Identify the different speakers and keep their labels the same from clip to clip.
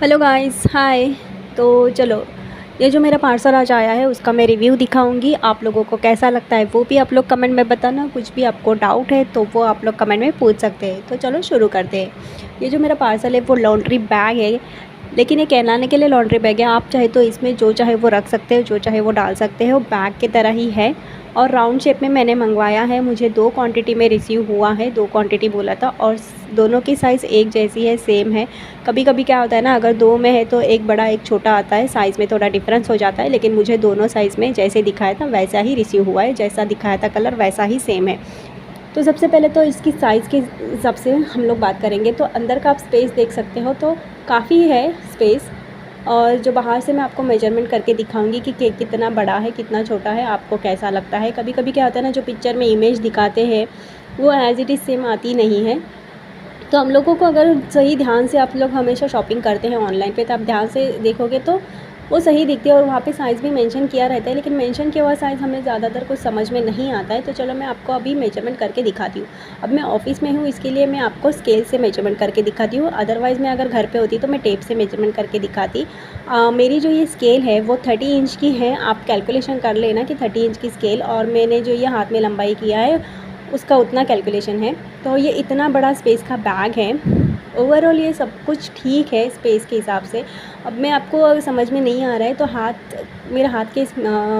Speaker 1: Hello guys, हाय। तो चलो, ये जो मेरा पार्सल आज आया है उसका मैं रिव्यू दिखाऊंगी। आप लोगों को कैसा लगता है वो भी आप लोग कमेंट में बताना। कुछ भी आपको डाउट है तो वो आप लोग कमेंट में पूछ सकते हैं। तो चलो शुरू करते हैं। ये जो मेरा पार्सल है वो लॉन्ड्री बैग है, लेकिन ये कहलाने के लिए लॉन्ड्री बैग है। आप चाहे तो इसमें जो चाहे वो रख सकते हो, जो चाहे वो डाल सकते हो। बैग की तरह ही है और राउंड शेप में मैंने मंगवाया है। मुझे 2 क्वांटिटी में रिसीव हुआ है, 2 क्वांटिटी बोला था और दोनों की साइज़ एक जैसी है, सेम है। कभी कभी क्या होता है ना, अगर 2 में है तो एक बड़ा एक छोटा आता है, साइज़ में थोड़ा डिफरेंस हो जाता है। लेकिन मुझे दोनों साइज़ में जैसे दिखाया था वैसा ही रिसीव हुआ है, जैसा दिखाया था कलर वैसा ही सेम है। तो सबसे पहले तो इसकी साइज़ के हिसाब से हम लोग बात करेंगे। तो अंदर का आप स्पेस देख सकते हो, तो काफ़ी है स्पेस। और जो बाहर से मैं आपको मेजरमेंट करके दिखाऊंगी कि केक कितना बड़ा है कितना छोटा है, आपको कैसा लगता है। कभी कभी क्या होता है ना, जो पिक्चर में इमेज दिखाते हैं वो एज़ इट इज़ सेम आती नहीं है। तो हम लोगों को अगर सही ध्यान से, आप लोग हमेशा शॉपिंग करते हैं ऑनलाइन पे, तो आप ध्यान से देखोगे तो वो सही दिखती है और वहाँ पे साइज़ भी मेंशन किया रहता है। लेकिन मेंशन किया हुआ साइज़ हमें ज़्यादातर कुछ समझ में नहीं आता है। तो चलो मैं आपको अभी मेजरमेंट करके दिखाती हूँ। अब मैं ऑफ़िस में हूँ, इसके लिए मैं आपको स्केल से मेजरमेंट करके दिखाती हूँ। अदरवाइज़ मैं अगर घर पे होती तो मैं टेप से मेजरमेंट करके दिखाती। मेरी जो ये स्केल है वो 30 इंच की है। आप कैलकुलेशन कर लेना कि 30 इंच की स्केल, और मैंने जो ये हाथ में लंबाई किया है उसका उतना कैलकुलेशन है। तो ये इतना बड़ा स्पेस का बैग है। ओवरऑल ये सब कुछ ठीक है स्पेस के हिसाब से। अब मैं आपको अगर समझ में नहीं आ रहा है तो मेरा हाथ के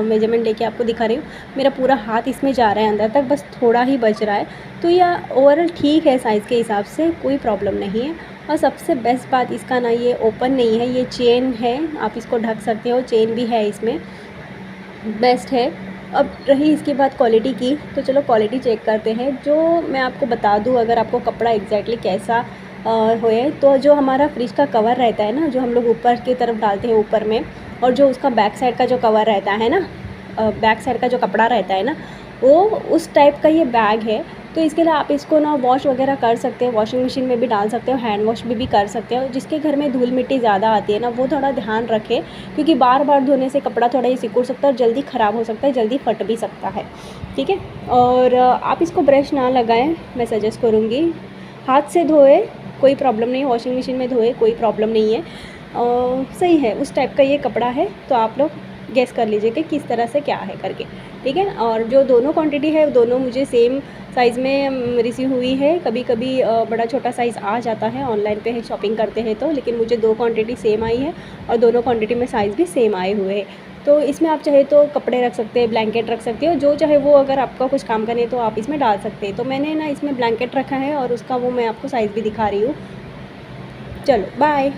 Speaker 1: मेजरमेंट लेके आपको दिखा रही हूँ। मेरा पूरा हाथ इसमें जा रहा है अंदर तक, बस थोड़ा ही बच रहा है। तो यह ओवरऑल ठीक है, साइज़ के हिसाब से कोई प्रॉब्लम नहीं है। और सबसे बेस्ट बात इसका ना, ये ओपन नहीं है, ये चेन है, आप इसको ढक सकते हो, चेन भी है इसमें, बेस्ट है। अब रही इसके बाद क्वालिटी की, तो चलो क्वालिटी चेक करते हैं। जो मैं आपको बता दूं, अगर आपको कपड़ा एग्जैक्टली कैसा होए, तो जो हमारा फ्रिज का कवर रहता है ना, जो हम लोग ऊपर की तरफ डालते हैं ऊपर में, और जो उसका बैक साइड का जो कवर रहता है ना, बैक साइड का जो कपड़ा रहता है ना, वो उस टाइप का ये बैग है। तो इसके लिए आप इसको ना वॉश वगैरह कर सकते हो, वॉशिंग मशीन में भी डाल सकते हो, हैंड वॉश भी कर सकते हो। जिसके घर में धूल मिट्टी ज़्यादा आती है ना, वो थोड़ा ध्यान रखे, क्योंकि बार बार धोने से कपड़ा थोड़ा ये सिकुड़ सकता है और जल्दी ख़राब हो सकता है, जल्दी फट भी सकता है। ठीक है। और आप इसको ब्रश ना लगाएं, मैं सजेस्ट करूँगी। हाथ से धोए कोई प्रॉब्लम नहीं, वॉशिंग मशीन में धोए कोई प्रॉब्लम नहीं है। सही है, उस टाइप का ये कपड़ा है। तो आप लोग गेस कर लीजिए कि किस तरह से क्या है करके। ठीक है। और जो दोनों क्वांटिटी है दोनों मुझे सेम साइज़ में रिसीव हुई है। कभी कभी बड़ा छोटा साइज़ आ जाता है ऑनलाइन पे शॉपिंग करते हैं तो, लेकिन मुझे 2 क्वांटिटी सेम आई है और दोनों क्वांटिटी में साइज़ भी सेम आए हुए हैं। तो इसमें आप चाहे तो कपड़े रख सकते हैं, ब्लैंकेट रख सकते हो, जो चाहे वो। अगर आपका कुछ काम करने तो आप इसमें डाल सकते हैं। तो मैंने ना इसमें ब्लैंकेट रखा है और उसका वो मैं आपको साइज़ भी दिखा रही हूँ। चलो बाय।